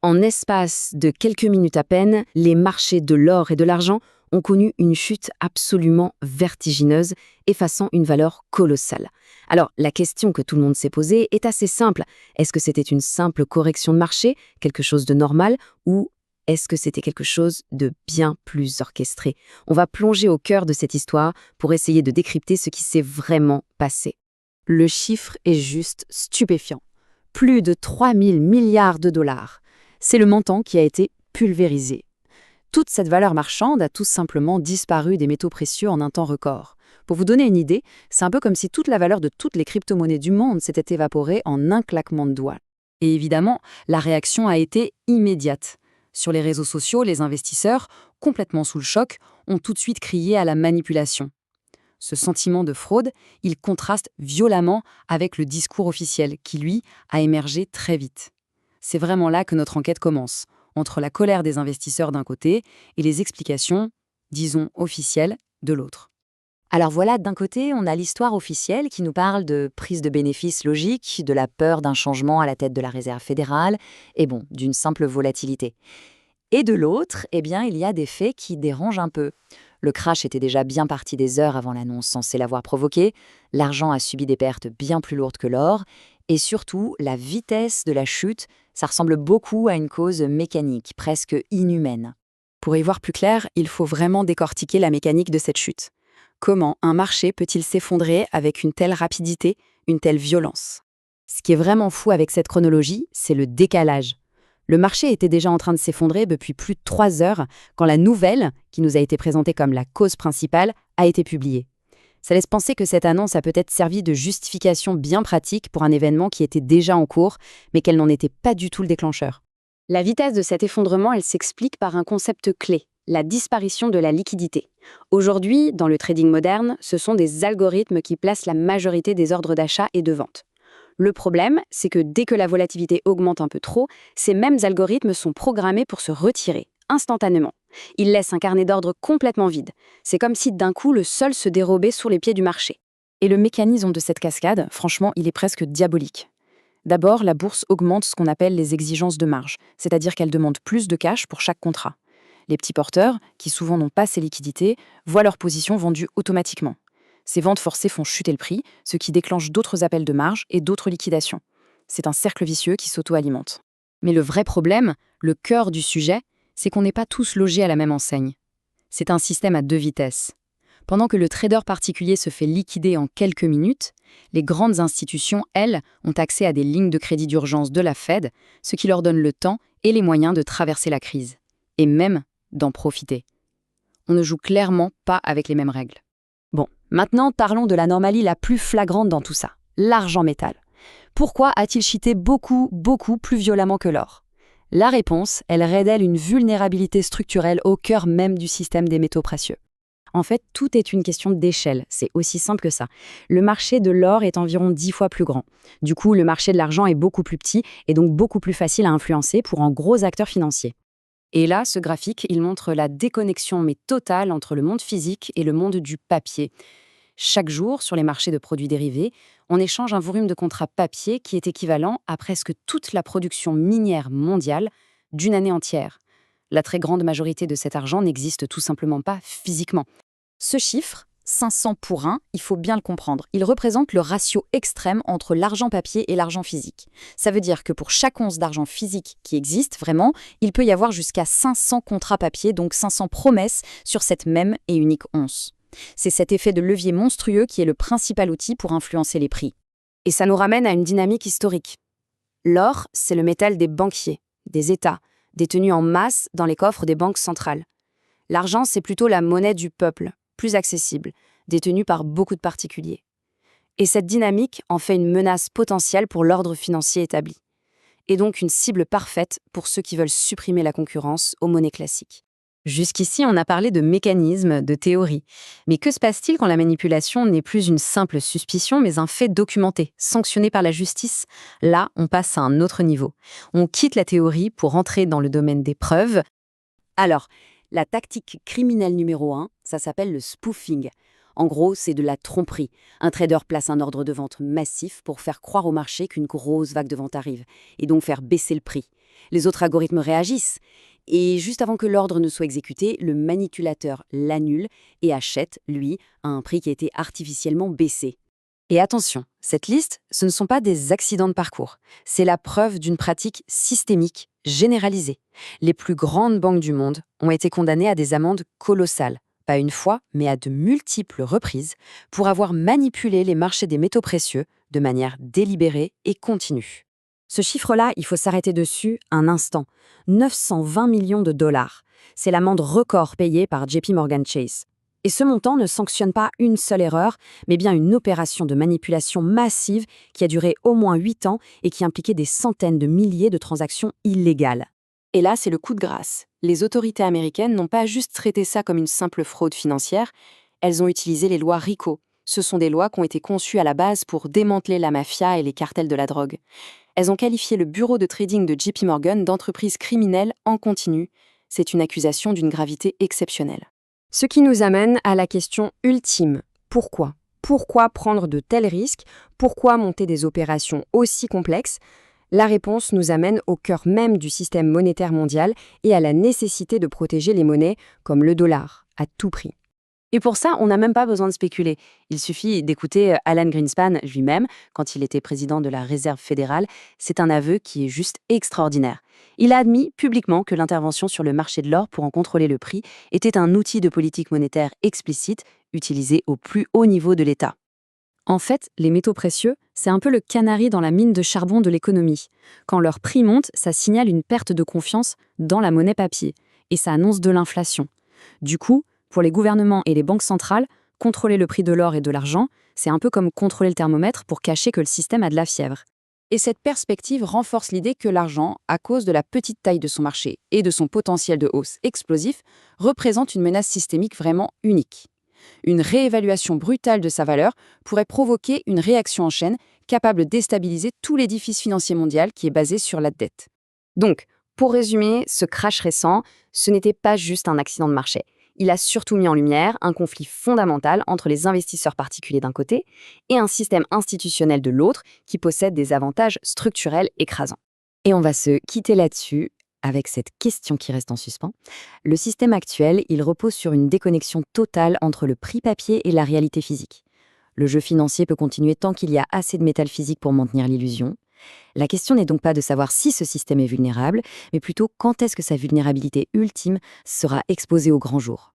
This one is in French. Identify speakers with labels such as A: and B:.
A: En espace de quelques minutes à peine, les marchés de l'or et de l'argent ont connu une chute absolument vertigineuse, effaçant une valeur colossale. Alors, la question que tout le monde s'est posée est assez simple. Est-ce que c'était une simple correction de marché, quelque chose de normal, ou est-ce que c'était quelque chose de bien plus orchestré? On va plonger au cœur de cette histoire pour essayer de décrypter ce qui s'est vraiment passé. Le chiffre est juste stupéfiant. Plus de 3000 milliards de dollars. C'est le montant qui a été pulvérisé. Toute cette valeur marchande a tout simplement disparu des métaux précieux en un temps record. Pour vous donner une idée, c'est un peu comme si toute la valeur de toutes les crypto-monnaies du monde s'était évaporée en un claquement de doigts. Et évidemment, la réaction a été immédiate. Sur les réseaux sociaux, les investisseurs, complètement sous le choc, ont tout de suite crié à la manipulation. Ce sentiment de fraude, il contraste violemment avec le discours officiel qui, lui, a émergé très vite. C'est vraiment là que notre enquête commence, entre la colère des investisseurs d'un côté et les explications, disons officielles, de l'autre.
B: Alors voilà, d'un côté, on a l'histoire officielle qui nous parle de prise de bénéfices logique, de la peur d'un changement à la tête de la Réserve fédérale, et bon, d'une simple volatilité. Et de l'autre, eh bien, il y a des faits qui dérangent un peu. Le crash était déjà bien parti des heures avant l'annonce censée l'avoir provoqué, l'argent a subi des pertes bien plus lourdes que l'or, et surtout, la vitesse de la chute, ça ressemble beaucoup à une cause mécanique, presque inhumaine.
A: Pour y voir plus clair, il faut vraiment décortiquer la mécanique de cette chute. Comment un marché peut-il s'effondrer avec une telle rapidité, une telle violence? Ce qui est vraiment fou avec cette chronologie, c'est le décalage. Le marché était déjà en train de s'effondrer depuis plus de 3 heures quand la nouvelle, qui nous a été présentée comme la cause principale, a été publiée. Ça laisse penser que cette annonce a peut-être servi de justification bien pratique pour un événement qui était déjà en cours, mais qu'elle n'en était pas du tout le déclencheur. La vitesse de cet effondrement, elle s'explique par un concept clé, la disparition de la liquidité. Aujourd'hui, dans le trading moderne, ce sont des algorithmes qui placent la majorité des ordres d'achat et de vente. Le problème, c'est que dès que la volatilité augmente un peu trop, ces mêmes algorithmes sont programmés pour se retirer, instantanément. Ils laissent un carnet d'ordre complètement vide. C'est comme si d'un coup le sol se dérobait sous les pieds du marché. Et le mécanisme de cette cascade, franchement, il est presque diabolique. D'abord, la bourse augmente ce qu'on appelle les exigences de marge, c'est-à-dire qu'elle demande plus de cash pour chaque contrat. Les petits porteurs, qui souvent n'ont pas ces liquidités, voient leur position vendue automatiquement. Ces ventes forcées font chuter le prix, ce qui déclenche d'autres appels de marge et d'autres liquidations. C'est un cercle vicieux qui s'auto-alimente. Mais le vrai problème, le cœur du sujet, c'est qu'on n'est pas tous logés à la même enseigne. C'est un système à 2 vitesses. Pendant que le trader particulier se fait liquider en quelques minutes, les grandes institutions, elles, ont accès à des lignes de crédit d'urgence de la Fed, ce qui leur donne le temps et les moyens de traverser la crise. Et même d'en profiter. On ne joue clairement pas avec les mêmes règles.
B: Bon, maintenant parlons de l'anomalie la plus flagrante dans tout ça, l'argent métal. Pourquoi a-t-il chuté beaucoup plus violemment que l'or? La réponse, elle révèle une vulnérabilité structurelle au cœur même du système des métaux précieux.
A: En fait, tout est une question d'échelle, c'est aussi simple que ça. Le marché de l'or est environ 10 fois plus grand. Du coup, le marché de l'argent est beaucoup plus petit et donc beaucoup plus facile à influencer pour un gros acteur financier. Et là, ce graphique, il montre la déconnexion mais totale entre le monde physique et le monde du papier. Chaque jour, sur les marchés de produits dérivés, on échange un volume de contrats papier qui est équivalent à presque toute la production minière mondiale d'une année entière. La très grande majorité de cet argent n'existe tout simplement pas physiquement. Ce chiffre, 500 pour 1, il faut bien le comprendre. Il représente le ratio extrême entre l'argent papier et l'argent physique. Ça veut dire que pour chaque once d'argent physique qui existe vraiment, il peut y avoir jusqu'à 500 contrats papier, donc 500 promesses sur cette même et unique once. C'est cet effet de levier monstrueux qui est le principal outil pour influencer les prix. Et ça nous ramène à une dynamique historique. L'or, c'est le métal des banquiers, des États, détenu en masse dans les coffres des banques centrales. L'argent, c'est plutôt la monnaie du peuple, plus accessible, détenue par beaucoup de particuliers. Et cette dynamique en fait une menace potentielle pour l'ordre financier établi, et donc une cible parfaite pour ceux qui veulent supprimer la concurrence aux monnaies classiques. Jusqu'ici, on a parlé de mécanismes, de théories. Mais que se passe-t-il quand la manipulation n'est plus une simple suspicion, mais un fait documenté, sanctionné par la justice? Là, on passe à un autre niveau. On quitte la théorie pour entrer dans le domaine des preuves. Alors, la tactique criminelle numéro 1, ça s'appelle le spoofing. En gros, c'est de la tromperie. Un trader place un ordre de vente massif pour faire croire au marché qu'une grosse vague de vente arrive, et donc faire baisser le prix. Les autres algorithmes réagissent. Et juste avant que l'ordre ne soit exécuté, le manipulateur l'annule et achète, lui, à un prix qui a été artificiellement baissé.
B: Et attention, cette liste, ce ne sont pas des accidents de parcours. C'est la preuve d'une pratique systémique, généralisée. Les plus grandes banques du monde ont été condamnées à des amendes colossales, pas une fois, mais à de multiples reprises, pour avoir manipulé les marchés des métaux précieux de manière délibérée et continue.
A: Ce chiffre-là, il faut s'arrêter dessus un instant. 920 millions de dollars. C'est l'amende record payée par JP Morgan Chase. Et ce montant ne sanctionne pas une seule erreur, mais bien une opération de manipulation massive qui a duré au moins 8 ans et qui impliquait des centaines de milliers de transactions illégales.
B: Et là, c'est le coup de grâce. Les autorités américaines n'ont pas juste traité ça comme une simple fraude financière, elles ont utilisé les lois RICO. Ce sont des lois qui ont été conçues à la base pour démanteler la mafia et les cartels de la drogue. Elles ont qualifié le bureau de trading de JP Morgan d'entreprise criminelle en continu. C'est une accusation d'une gravité exceptionnelle.
A: Ce qui nous amène à la question ultime. Pourquoi ? Pourquoi prendre de tels risques ? Pourquoi monter des opérations aussi complexes ? La réponse nous amène au cœur même du système monétaire mondial et à la nécessité de protéger les monnaies comme le dollar, à tout prix.
B: Et pour ça, on n'a même pas besoin de spéculer. Il suffit d'écouter Alan Greenspan lui-même, quand il était président de la Réserve fédérale. C'est un aveu qui est juste extraordinaire. Il a admis publiquement que l'intervention sur le marché de l'or pour en contrôler le prix était un outil de politique monétaire explicite, utilisé au plus haut niveau de l'État.
A: En fait, les métaux précieux, c'est un peu le canari dans la mine de charbon de l'économie. Quand leur prix monte, ça signale une perte de confiance dans la monnaie papier, et ça annonce de l'inflation. Du coup, pour les gouvernements et les banques centrales, contrôler le prix de l'or et de l'argent, c'est un peu comme contrôler le thermomètre pour cacher que le système a de la fièvre. Et cette perspective renforce l'idée que l'argent, à cause de la petite taille de son marché et de son potentiel de hausse explosif, représente une menace systémique vraiment unique. Une réévaluation brutale de sa valeur pourrait provoquer une réaction en chaîne capable de déstabiliser tout l'édifice financier mondial qui est basé sur la dette. Donc, pour résumer, ce crash récent, ce n'était pas juste un accident de marché. Il a surtout mis en lumière un conflit fondamental entre les investisseurs particuliers d'un côté et un système institutionnel de l'autre qui possède des avantages structurels écrasants. Et on va se quitter là-dessus avec cette question qui reste en suspens. Le système actuel, il repose sur une déconnexion totale entre le prix papier et la réalité physique. Le jeu financier peut continuer tant qu'il y a assez de métal physique pour maintenir l'illusion. La question n'est donc pas de savoir si ce système est vulnérable, mais plutôt quand est-ce que sa vulnérabilité ultime sera exposée au grand jour.